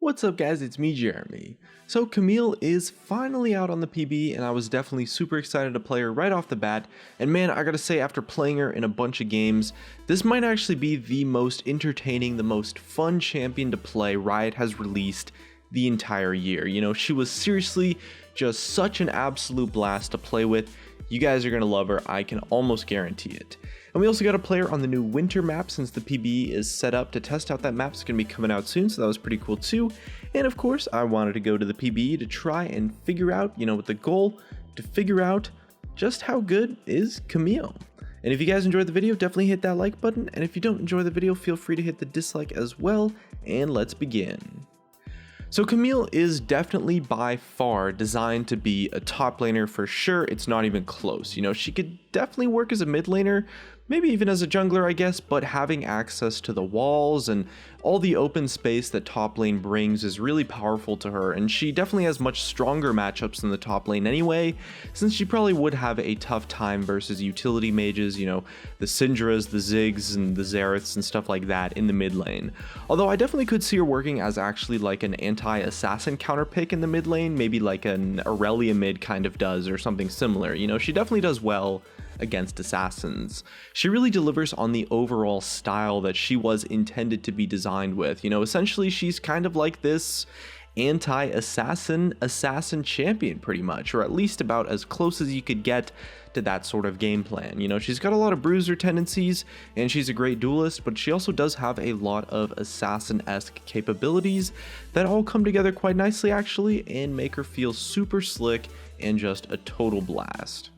What's up guys, it's me Jeremy. So CAMILLE is finally out on the PB and I was definitely super excited to play her right off the bat, and man, I gotta say, after playing her in a bunch of games, this might actually be the most entertaining, the most fun champion to play Riot has released the entire year. You know, she was seriously just such an absolute blast to play with. You guys are gonna love her, I can almost guarantee it. And we also got a player on the new winter map since the PB is set up to test out that map. It's going to be coming out soon, so that was pretty cool too. And of course, I wanted to go to the PB to try and figure out, with the goal to figure out just how good is CAMILLE. And if you guys enjoyed the video, definitely hit that like button. And if you don't enjoy the video, feel free to hit the dislike as well. And let's begin. So CAMILLE is definitely by far designed to be a top laner for sure. It's not even close. She could definitely work as a mid laner, maybe even as a jungler, I guess, but having access to the walls and all the open space that top lane brings is really powerful to her, and she definitely has much stronger matchups than the top lane anyway, since she probably would have a tough time versus utility mages, the Syndras, the Ziggs, and the Xeraths and stuff like that in the mid lane. Although I definitely could see her working as actually like an anti-assassin counter pick in the mid lane, maybe like an Aurelia mid kind of does or something similar. She definitely does well against assassins. She really delivers on the overall style that she was intended to be designed with. Essentially she's kind of like this anti-assassin champion pretty much, or at least about as close as you could get to that sort of game plan. She's got a lot of bruiser tendencies and she's a great duelist, but she also does have a lot of assassin-esque capabilities that all come together quite nicely actually and make her feel super slick and just a total blast.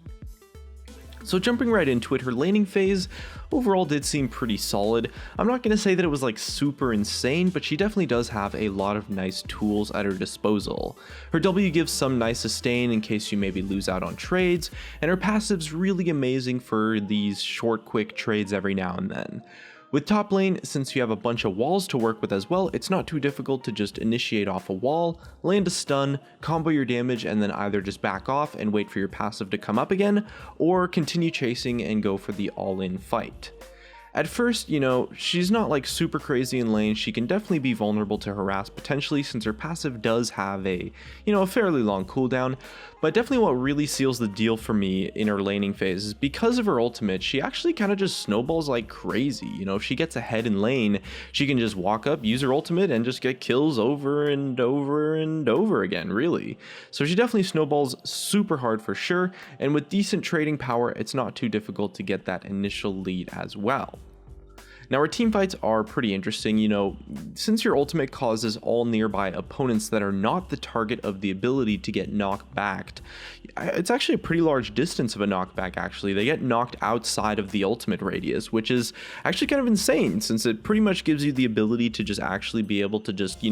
So jumping right into it, her laning phase overall did seem pretty solid. I'm not going to say that it was like super insane, but she definitely does have a lot of nice tools at her disposal. Her W gives some nice sustain in case you maybe lose out on trades, and her passive's really amazing for these short quick trades every now and then. With top lane, since you have a bunch of walls to work with as well, it's not too difficult to just initiate off a wall, land a stun, combo your damage, and then either just back off and wait for your passive to come up again, or continue chasing and go for the all-in fight. At first, she's not like super crazy in lane. She can definitely be vulnerable to harass potentially since her passive does have a fairly long cooldown, but definitely what really seals the deal for me in her laning phase is because of her ultimate, she actually kind of just snowballs like crazy. If she gets ahead in lane, she can just walk up, use her ultimate, and just get kills over and over and over again, really. So she definitely snowballs super hard for sure, and with decent trading power, it's not too difficult to get that initial lead as well. Now her teamfights are pretty interesting, since your ultimate causes all nearby opponents that are not the target of the ability to get knocked back. It's actually a pretty large distance of a knockback actually. They get knocked outside of the ultimate radius, which is actually kind of insane since it pretty much gives you the ability to just actually be able to just,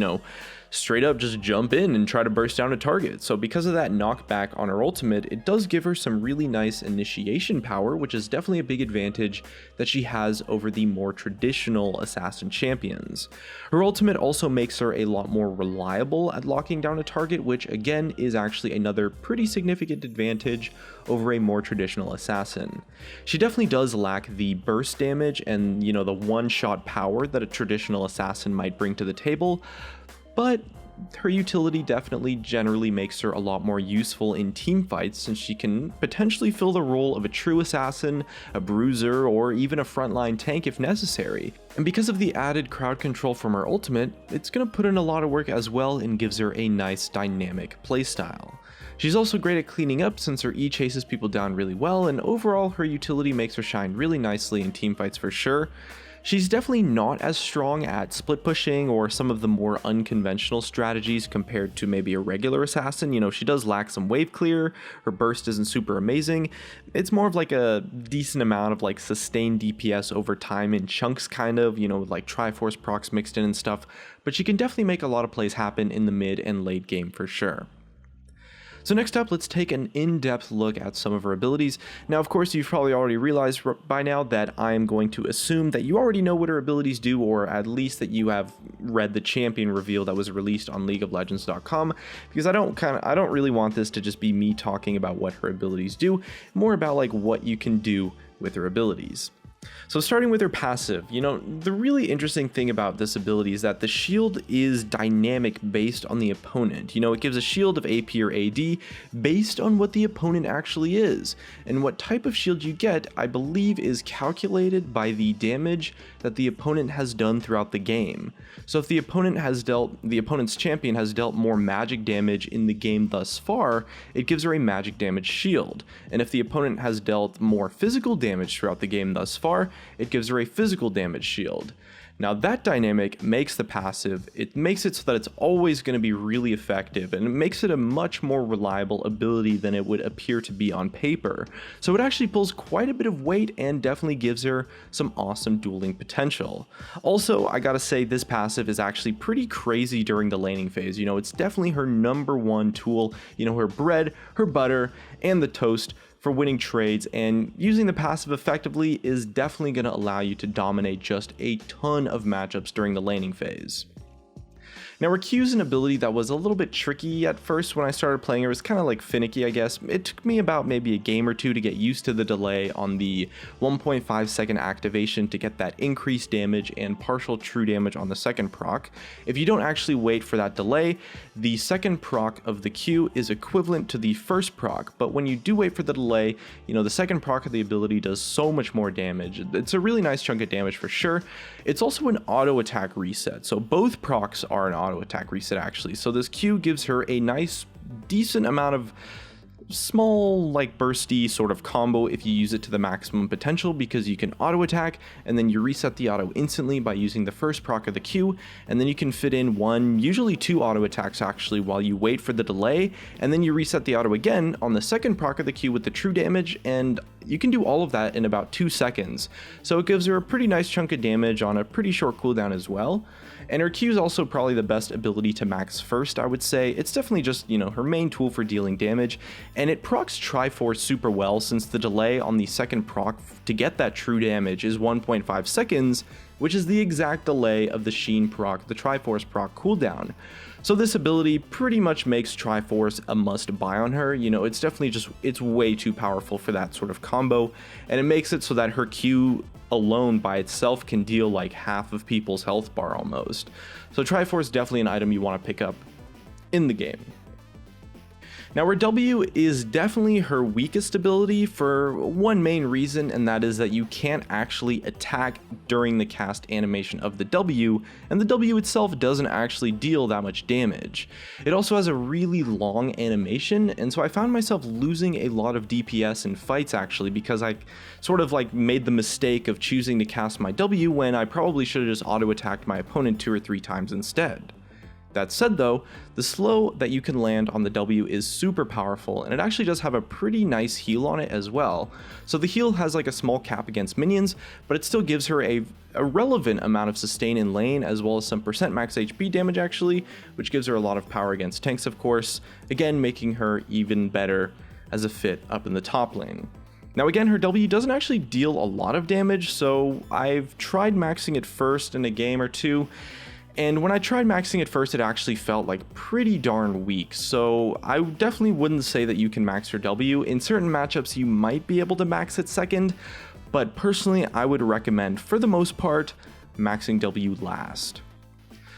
straight up just jump in and try to burst down a target. So because of that knockback on her ultimate, it does give her some really nice initiation power, which is definitely a big advantage that she has over the more traditional assassin champions. Her ultimate also makes her a lot more reliable at locking down a target, which again is actually another pretty significant advantage over a more traditional assassin. She definitely does lack the burst damage and the one-shot power that a traditional assassin might bring to the table, but her utility definitely generally makes her a lot more useful in team fights since she can potentially fill the role of a true assassin, a bruiser, or even a frontline tank if necessary. And because of the added crowd control from her ultimate, it's going to put in a lot of work as well and gives her a nice dynamic playstyle. She's also great at cleaning up since her E chases people down really well, and overall her utility makes her shine really nicely in team fights for sure. She's definitely not as strong at split pushing or some of the more unconventional strategies compared to maybe a regular assassin. She does lack some wave clear, her burst isn't super amazing. It's more of like a decent amount of like sustained DPS over time in chunks kind of, with like Triforce procs mixed in and stuff, but she can definitely make a lot of plays happen in the mid and late game for sure. So next up, let's take an in-depth look at some of her abilities. Now, of course, you've probably already realized by now that I am going to assume that you already know what her abilities do, or at least that you have read the champion reveal that was released on LeagueofLegends.com, because I don't really want this to just be me talking about what her abilities do, more about like what you can do with her abilities. So starting with her passive, the really interesting thing about this ability is that the shield is dynamic based on the opponent. It gives a shield of AP or AD based on what the opponent actually is. And what type of shield you get, I believe, is calculated by the damage that the opponent has done throughout the game. So if the opponent's champion has dealt more magic damage in the game thus far, it gives her a magic damage shield. And if the opponent has dealt more physical damage throughout the game thus far, it gives her a physical damage shield. Now that dynamic makes the passive, it makes it so that it's always going to be really effective, and it makes it a much more reliable ability than it would appear to be on paper. So it actually pulls quite a bit of weight and definitely gives her some awesome dueling potential. Also, I gotta say, this passive is actually pretty crazy during the laning phase. It's definitely her #1 tool, her bread, her butter, and the toast for winning trades, and using the passive effectively is definitely going to allow you to dominate just a ton of matchups during the laning phase. Now, Recusing Ability that was a little bit tricky at first when I started playing her. It was kind of like finicky, I guess. It took me about maybe a game or two to get used to the delay on the 1.5 second activation to get that increased damage and partial true damage on the second proc. If you don't actually wait for that delay, the second proc of the Q is equivalent to the first proc, but when you do wait for the delay, the second proc of the ability does so much more damage. It's a really nice chunk of damage for sure. It's also an auto attack reset, so both procs are an auto attack reset actually. So this Q gives her a nice, decent amount of small, like bursty sort of combo if you use it to the maximum potential, because you can auto attack and then you reset the auto instantly by using the first proc of the Q, and then you can fit in one, usually two auto attacks actually, while you wait for the delay, and then you reset the auto again on the second proc of the Q with the true damage, and you can do all of that in about 2 seconds. So it gives her a pretty nice chunk of damage on a pretty short cooldown as well. And her Q is also probably the best ability to max first, I would say. It's definitely just, her main tool for dealing damage, and it procs Triforce super well, since the delay on the second proc to get that true damage is 1.5 seconds, which is the exact delay of the Sheen proc, the Triforce proc cooldown. So this ability pretty much makes Triforce a must buy on her. It's definitely it's way too powerful for that sort of combo, and it makes it so that her Q alone by itself can deal like half of people's health bar almost. So Triforce is definitely an item you want to pick up in the game. Now, her W is definitely her weakest ability for one main reason, and that is that you can't actually attack during the cast animation of the W, and the W itself doesn't actually deal that much damage. It also has a really long animation, and so I found myself losing a lot of DPS in fights actually, because I sort of like made the mistake of choosing to cast my W when I probably should have just auto attacked my opponent 2 or 3 times instead. That said though, the slow that you can land on the W is super powerful, and it actually does have a pretty nice heal on it as well. So the heal has like a small cap against minions, but it still gives her a relevant amount of sustain in lane, as well as some % max HP damage actually, which gives her a lot of power against tanks of course, again making her even better as a fit up in the top lane. Now again, her W doesn't actually deal a lot of damage, so I've tried maxing it first in a game or two, and when I tried maxing it first, it actually felt like pretty darn weak, so I definitely wouldn't say that you can max your W. In certain matchups, you might be able to max it second, but personally, I would recommend, for the most part, maxing W last.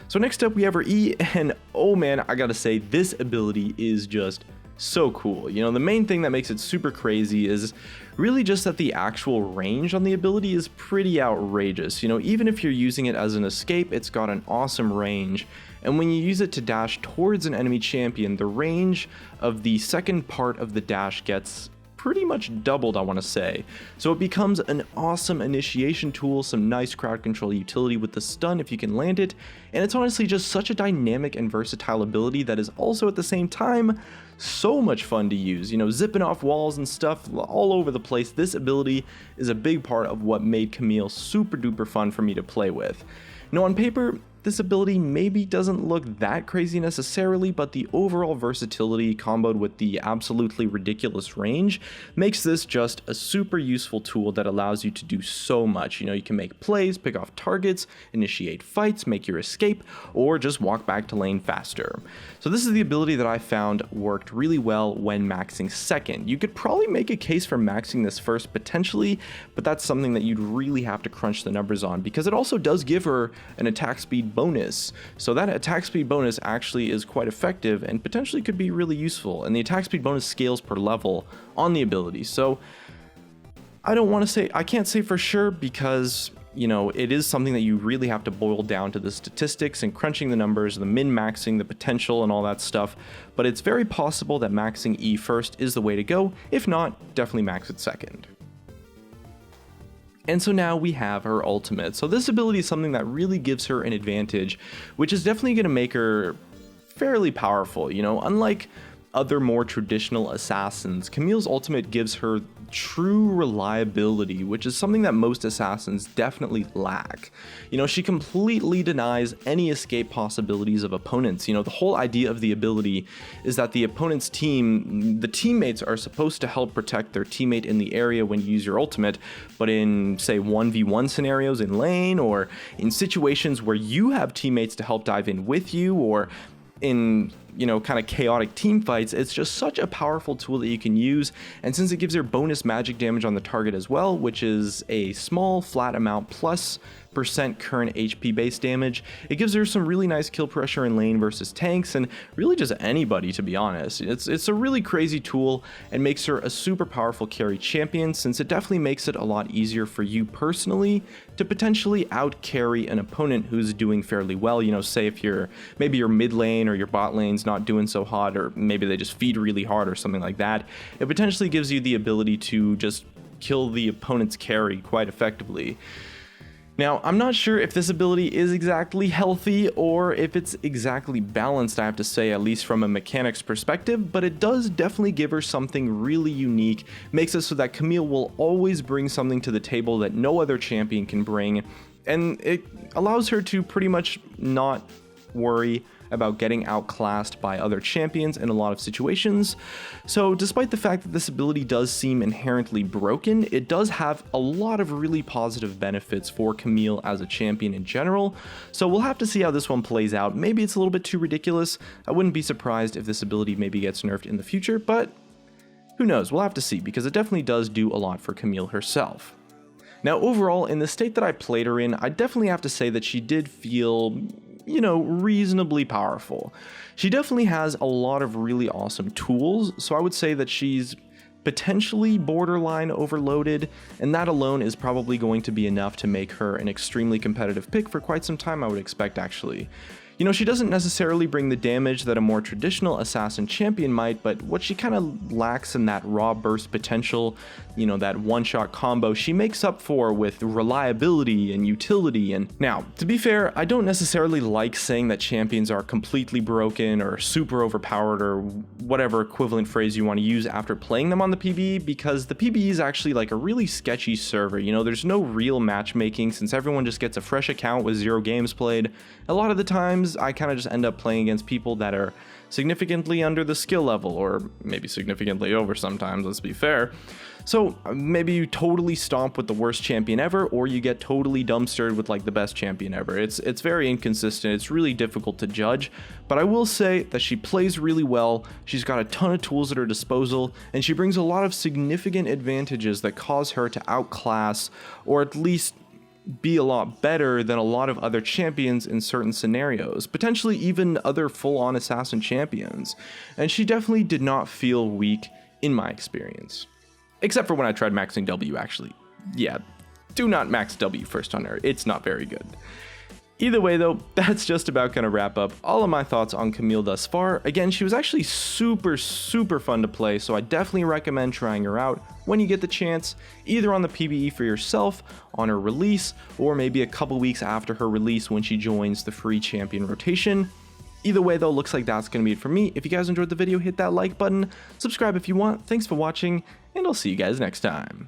So next up, we have her E, and oh man, I gotta say, this ability is just so cool. The main thing that makes it super crazy is really just that the actual range on the ability is pretty outrageous. Even if you're using it as an escape, it's got an awesome range, and when you use it to dash towards an enemy champion, the range of the second part of the dash gets pretty much doubled, I want to say. So it becomes an awesome initiation tool, some nice crowd control utility with the stun if you can land it, and it's honestly just such a dynamic and versatile ability that is also at the same time so much fun to use. Zipping off walls and stuff all over the place. This ability is a big part of what made CAMILLE super duper fun for me to play with. On paper, this ability maybe doesn't look that crazy necessarily, but the overall versatility comboed with the absolutely ridiculous range makes this just a super useful tool that allows you to do so much. You know, you can make plays, pick off targets, initiate fights, make your escape, or just walk back to lane faster. So this is the ability that I found worked really well when maxing second. You could probably make a case for maxing this first potentially, but that's something that you'd really have to crunch the numbers on, because it also does give her an attack speed bonus. So that attack speed bonus actually is quite effective and potentially could be really useful, and the attack speed bonus scales per level on the ability. So I can't say for sure, because you know, it is something that you really have to boil down to the statistics and crunching the numbers, the min-maxing, the potential, and all that stuff. But it's very possible that maxing E first is the way to go. If not, definitely max it second. And so now we have her ultimate. So this ability is something that really gives her an advantage, which is definitely going to make her fairly powerful. You know, unlike other more traditional assassins, Camille's ultimate gives her true reliability, which is something that most assassins definitely lack. You know, she completely denies any escape possibilities of opponents. You know, the whole idea of the ability is that the opponent's team, the teammates are supposed to help protect their teammate in the area when you use your ultimate, but in, say, 1v1 scenarios in lane, or in situations where you have teammates to help dive in with you, or in, you know, kind of chaotic team fights, it's just such a powerful tool that you can use. And since it gives her bonus magic damage on the target as well, which is a small flat amount plus % current HP based damage, it gives her some really nice kill pressure in lane versus tanks, and really just anybody, to be honest. It's a really crazy tool and makes her a super powerful carry champion, since it definitely makes it a lot easier for you personally to potentially out carry an opponent who's doing fairly well. You know, say if maybe your mid lane or your bot lane's not doing so hot, or maybe they just feed really hard or something like that, it potentially gives you the ability to just kill the opponent's carry quite effectively. Now, I'm not sure if this ability is exactly healthy or if it's exactly balanced, I have to say, at least from a mechanics perspective, but it does definitely give her something really unique, makes it so that Camille will always bring something to the table that no other champion can bring, and it allows her to pretty much not worry about getting outclassed by other champions in a lot of situations. So despite the fact that this ability does seem inherently broken, it does have a lot of really positive benefits for Camille as a champion in general. So we'll have to see how this one plays out. Maybe it's a little bit too ridiculous. I wouldn't be surprised if this ability maybe gets nerfed in the future, but who knows? We'll have to see, because it definitely does do a lot for Camille herself. Now, overall, in the state that I played her in, I definitely have to say that she did feel, you know, reasonably powerful. She definitely has a lot of really awesome tools, so I would say that she's potentially borderline overloaded, and that alone is probably going to be enough to make her an extremely competitive pick for quite some time, I would expect, actually. You know, she doesn't necessarily bring the damage that a more traditional assassin champion might, but what she kind of lacks in that raw burst potential, you know, that one-shot combo, she makes up for with reliability and utility. And now, to be fair, I don't necessarily like saying that champions are completely broken or super overpowered or whatever equivalent phrase you want to use after playing them on the PvE, because the PvE is actually like a really sketchy server. You know, there's no real matchmaking since everyone just gets a fresh account with 0 games played. A lot of the times, I kind of just end up playing against people that are significantly under the skill level, or maybe significantly over sometimes, let's be fair. So maybe you totally stomp with the worst champion ever, or you get totally dumpstered with like the best champion ever. It's very inconsistent. It's really difficult to judge, but I will say that she plays really well. She's got a ton of tools at her disposal, and she brings a lot of significant advantages that cause her to outclass, or at least be a lot better than a lot of other champions in certain scenarios, potentially even other full-on assassin champions. And she definitely did not feel weak in my experience. Except for when I tried maxing W, actually. Yeah, do not max W first on her, it's not very good. Either way though, that's just about gonna wrap up all of my thoughts on Camille thus far. Again, she was actually super fun to play, so I definitely recommend trying her out when you get the chance, either on the PvE for yourself, on her release, or maybe a couple weeks after her release when she joins the free champion rotation. Either way though, looks like that's gonna be it for me. If you guys enjoyed the video, hit that like button, subscribe if you want. Thanks for watching, and I'll see you guys next time.